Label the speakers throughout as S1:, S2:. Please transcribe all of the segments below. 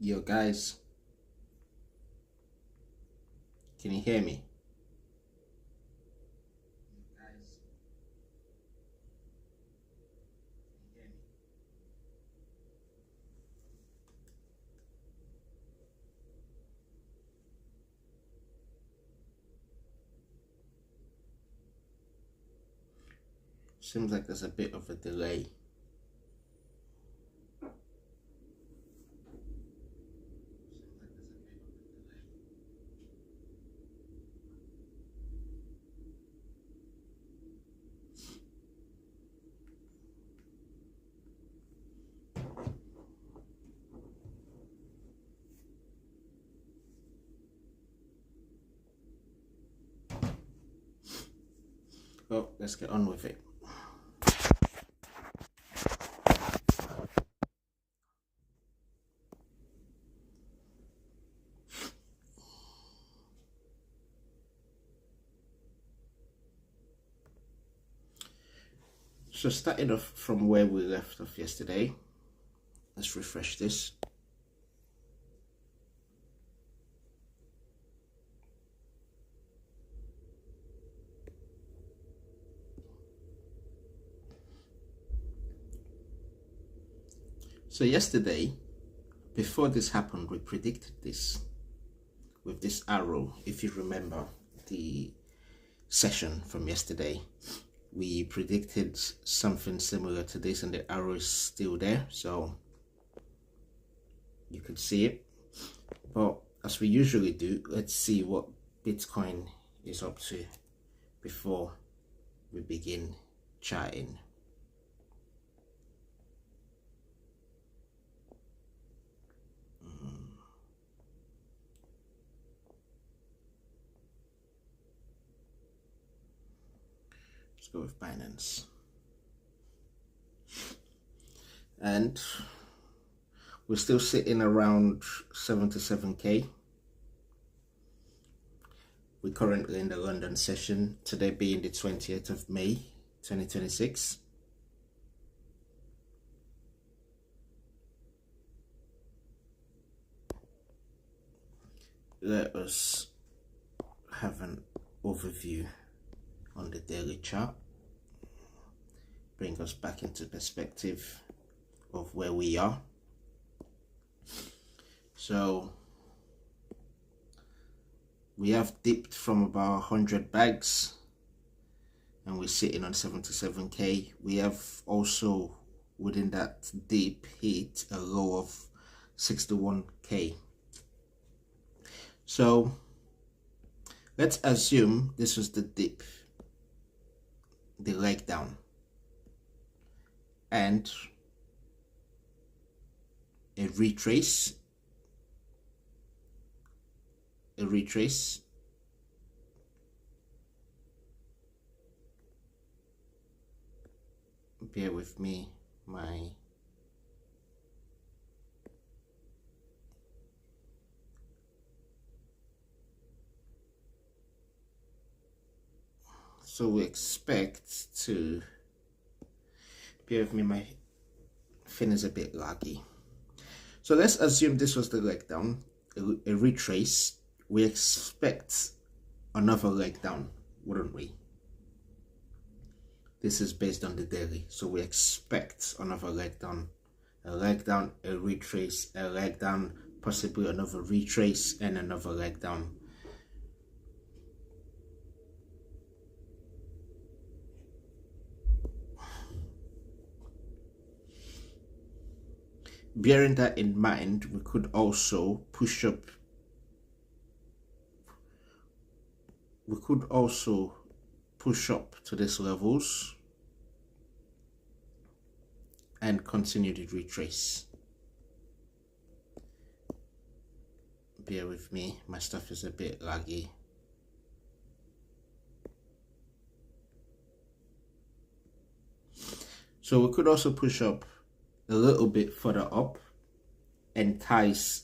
S1: Yo guys, can you hear me? Seems like there's a bit of a delay. Well, let's get on with it. So starting off from where we left off yesterday, let's refresh this. So yesterday, before this happened, we predicted this with this arrow. If you remember the session from yesterday, we predicted something similar to this, and the arrow is still there, so you could see it. But as we usually do, let's see what Bitcoin is up to before we begin chatting. Let's go with Binance. And we're still sitting around 77k. We're currently in the London session, today being the 20th of May 2026. Let us have an overview on the daily chart, bring us back into perspective of where we are. So we have dipped from about 100 bags and we're sitting on 77k. We have also within that dip hit a low of 61k. So let's assume this was the dip, the leg down, and a retrace, bear with me, so we expect to, bear with me, my fin is a bit laggy. So let's assume this was the leg down, a retrace. We expect another leg down, wouldn't we? This is based on the daily, so we expect another leg down, a retrace, a leg down, possibly another retrace, and another leg down. Bearing that in mind, we could also push up. We could also push up to these levels and continue the retrace. Bear with me, my stuff is a bit laggy. So we could also push up a little bit further up, entice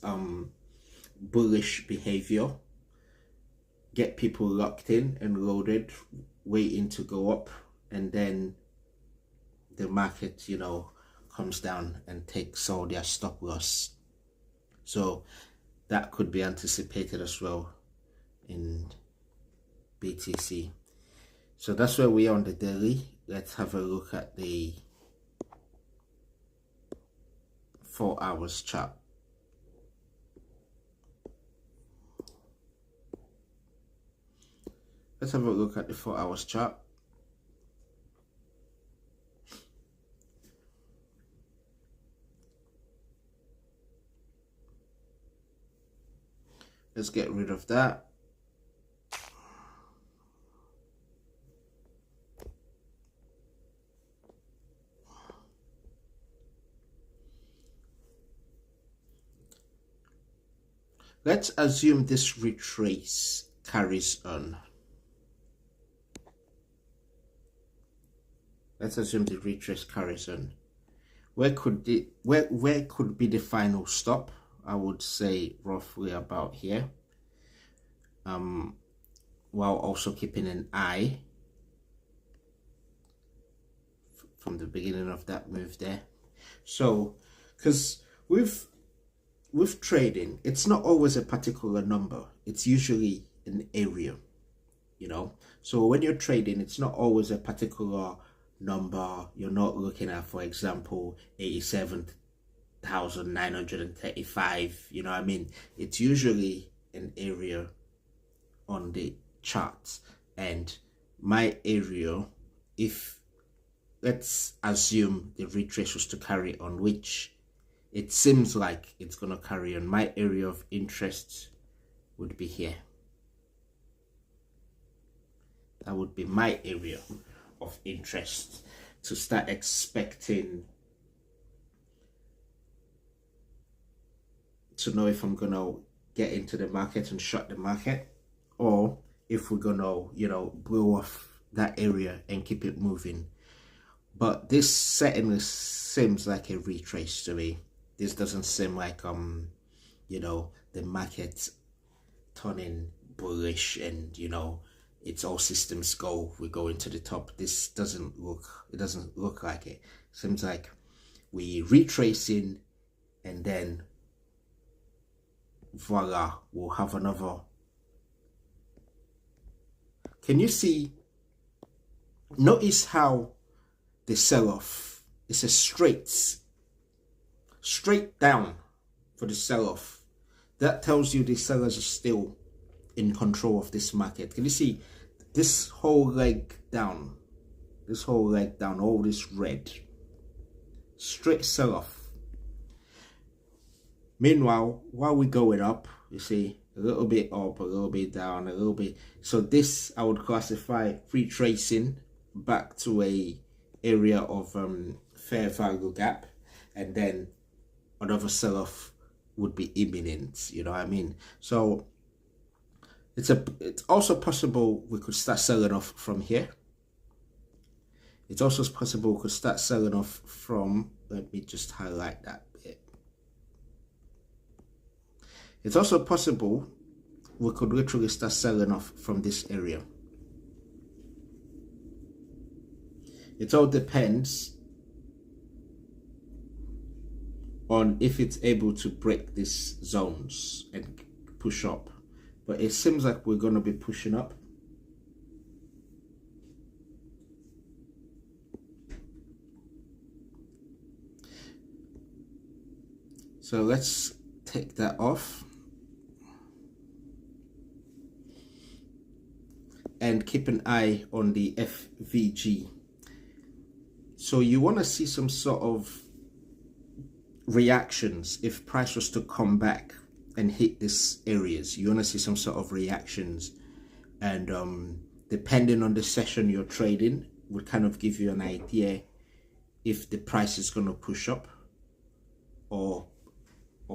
S1: bullish behavior, get people locked in and loaded, waiting to go up, and then the market, you know, comes down and takes all their stop loss. So that could be anticipated as well in BTC. So that's where we are on the daily. Let's have a look at the 4 hours chart. Let's have a look at the 4 hours chart. Let's get rid of that. Let's assume this retrace carries on. Let's assume the retrace carries on. Where could be the final stop? I would say roughly about here. While also keeping an eye from the beginning of that move there. So, because with trading, it's not always a particular number. It's usually an area, you know. So when you're trading, it's not always a particular number. You're not looking at, for example, 87,935. You know what I mean? It's usually an area on the charts. And my area, if let's assume the retrace was to carry on, which it seems like it's going to carry on, my area of interest would be here. That would be my area of interest to start expecting to know if I'm going to get into the market and short the market, or if we're going to, you know, blow off that area and keep it moving. But this certainly seems like a retrace to me. This doesn't seem like you know, the market turning bullish and, you know, it's all systems go, we're going to the top. This doesn't look, it doesn't look like it. Seems like we retracing and then voila, we'll have another. Can you see? Notice how the sell-off is a straight down for the sell-off. That tells you the sellers are still in control of this market. Can you see this whole leg down, all this red, straight sell-off. Meanwhile, while we're going up, you see a little bit up, a little bit down, a little bit. So this I would classify retracing back to a area of fair value gap, and then another sell-off would be imminent. You know what I mean? So it's also possible we could start selling off from here. It's also possible we could start selling off from, let me just highlight that bit. It's also possible we could literally start selling off from this area. It all depends on if it's able to break these zones and push up. But it seems like we're going to be pushing up. So let's take that off and keep an eye on the FVG. So you want to see some sort of reactions if price was to come back and hit these areas. You want to see some sort of reactions, and depending on the session you're trading would kind of give you an idea if the price is going to push up or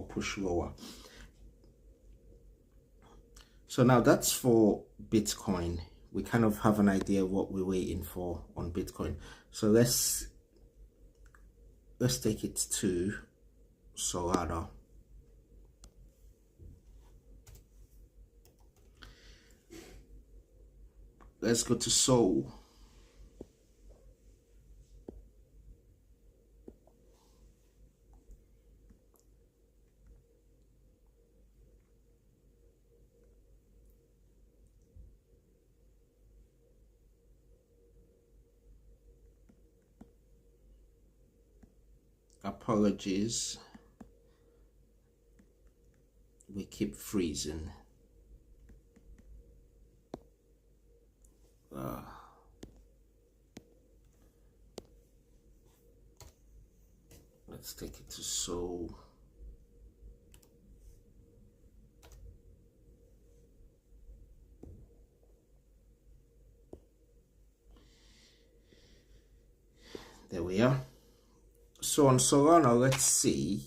S1: push lower. So now that's for Bitcoin. We kind of have an idea what we're waiting for on Bitcoin. So let's take it to Solana. Let's go to Sol. Apologies. We keep freezing. Let's take it to Sol. There we are. So on Solana, let's see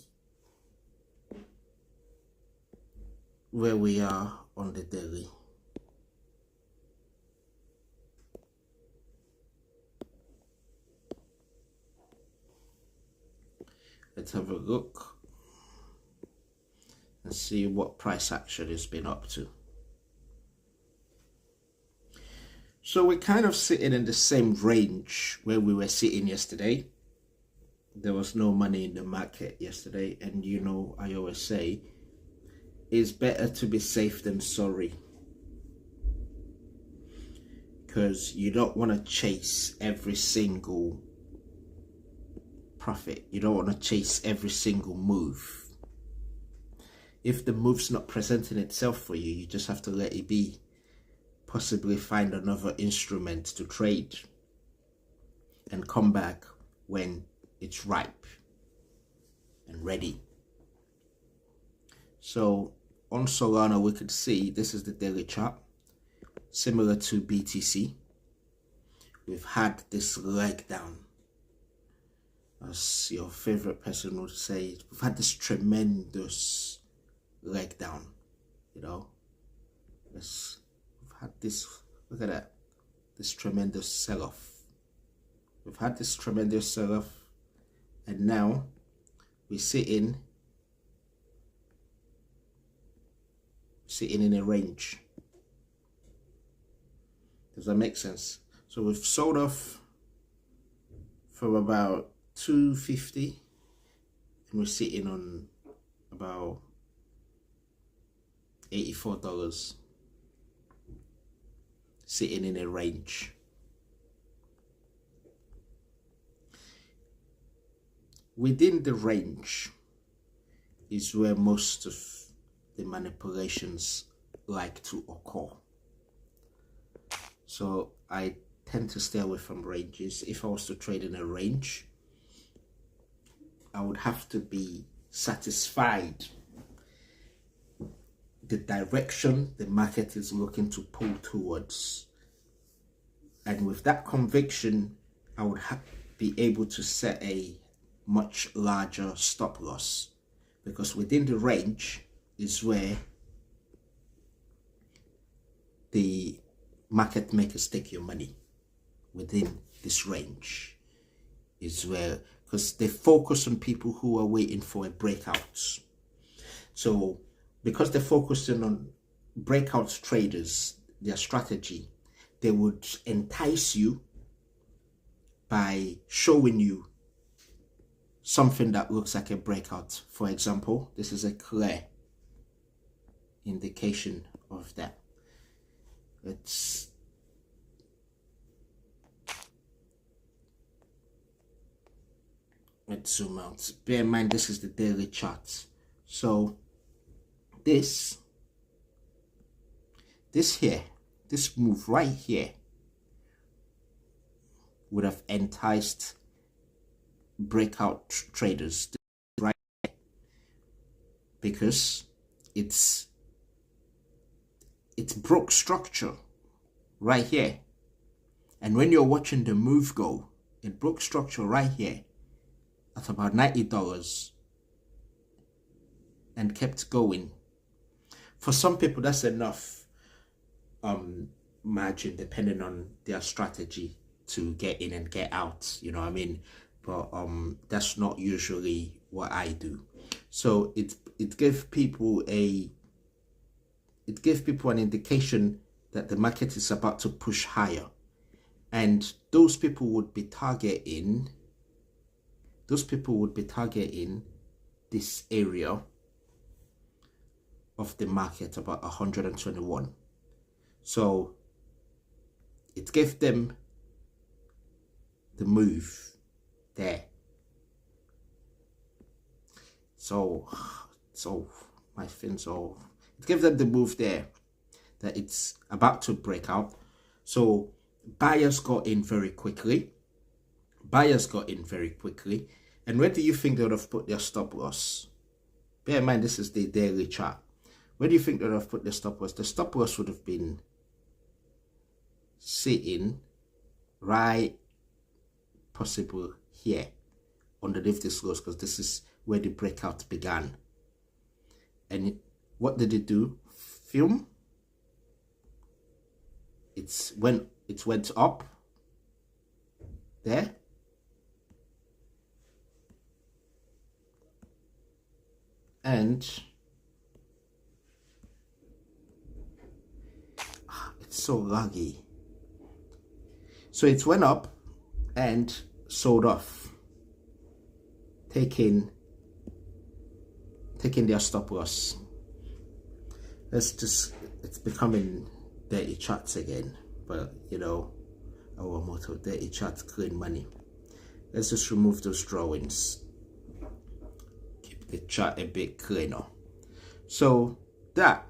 S1: where we are on the daily. Let's have a look and see what price action has been up to. So we're kind of sitting in the same range where we were sitting yesterday. There was no money in the market yesterday, and you know, I always say it's better to be safe than sorry, because you don't want to chase every single profit. You don't want to chase every single move. If the move's not presenting itself for you, you just have to let it be. Possibly find another instrument to trade and come back when it's ripe and ready. So on Solana, we could see this is the daily chart, similar to BTC. We've had this leg down, as your favorite person would say. We've had this tremendous leg down, you know. We've had this, look at that, this tremendous sell-off. We've had this tremendous sell-off, and now we're sitting in a range. Does that make sense? So we've sold off from about 250 and we're sitting on about $84, sitting in a range. Within the range is where most of the manipulations like to occur. So I tend to stay away from ranges. If I was to trade in a range, I would have to be satisfied the direction the market is looking to pull towards. And with that conviction, I would be able to set a much larger stop loss, because within the range is where the market makers take your money. Within this range is where, because they focus on people who are waiting for a breakout. So because they're focusing on breakout traders, their strategy, they would entice you by showing you something that looks like a breakout. For example, this is a clear indication of that. Let's zoom out. Bear in mind, this is the daily chart. So this here, this move right here would have enticed breakout traders right here, because it's broke structure right here. And when you're watching the move go, it broke structure right here at about $90 and kept going. For some people, that's enough margin, depending on their strategy, to get in and get out, you know what I mean? But that's not usually what I do. So it gives people an indication that the market is about to push higher, and those people would be targeting this area of the market, about 121. So it gave them the move there. So my fins all, it gave them the move there that it's about to break out. So buyers got in very quickly. And where do you think they would have put their stop loss? Bear in mind, this is the daily chart. Where do you think they would have put their stop loss? The stop loss would have been sitting right, possible here underneath this lows, because this is where the breakout began. And what did it do? Film. It went up there, and it's so laggy. So it went up and sold off, taking their stop loss. It's becoming dirty charts again, but you know, our motto, dirty charts, clean money. Let's just remove those drawings, keep the chart a bit cleaner. So that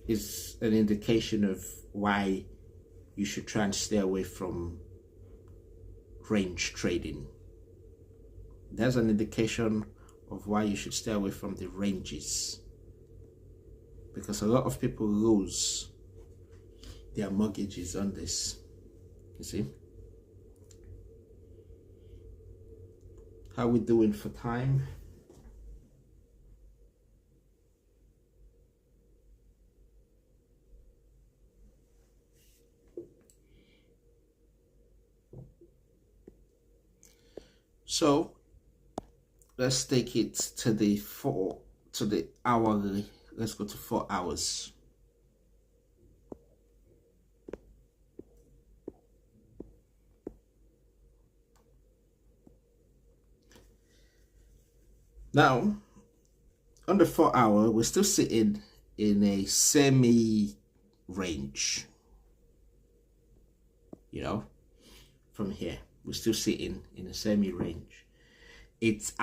S1: is an indication of why you should try and stay away from range trading. There's an indication of why you should stay away from the ranges, because a lot of people lose their mortgages on this. You see? How we doing for time? So let's take it to the hourly. Let's go to 4 hours. Now, on the 4 hour, we're still sitting in a semi range. You know, from here, we're still sitting in a semi range. It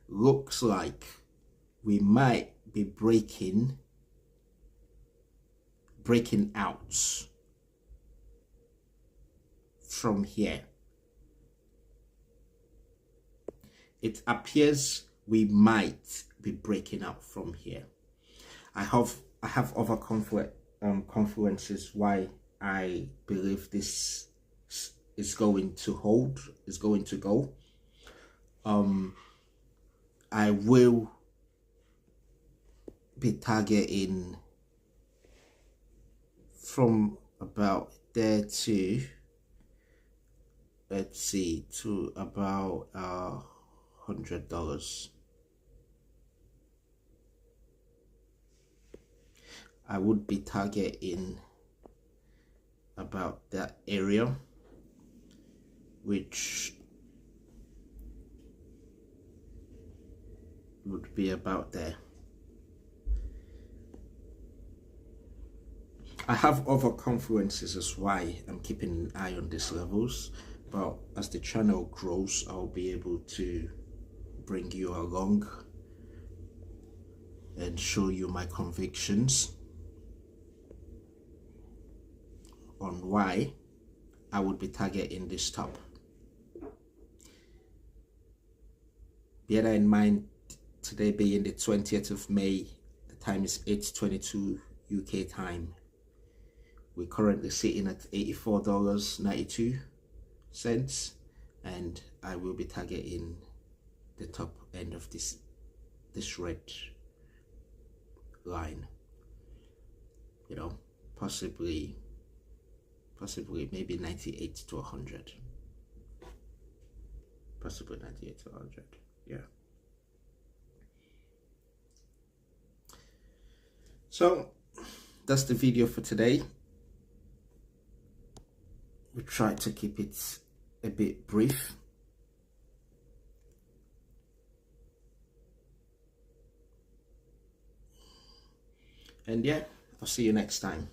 S1: looks like we might be breaking out from here. It appears we might be breaking out from here. I have other confluences why I believe this is going to hold, is going to go. I will be targeting from about there to, let's see, to about $100. I would be targeting about that area, which would be about there. I have other confluences as why I'm keeping an eye on these levels, but as the channel grows, I'll be able to bring you along and show you my convictions on why I would be targeting this top. Bear in mind, today being the 20th of May, the time is 8:22 UK time. We're currently sitting at $84.92, and I will be targeting the top end of this red line. You know, possibly maybe 98 to 100. Possibly 98 to 100. Yeah. So that's the video for today. We tried to keep it a bit brief. And yeah, I'll see you next time.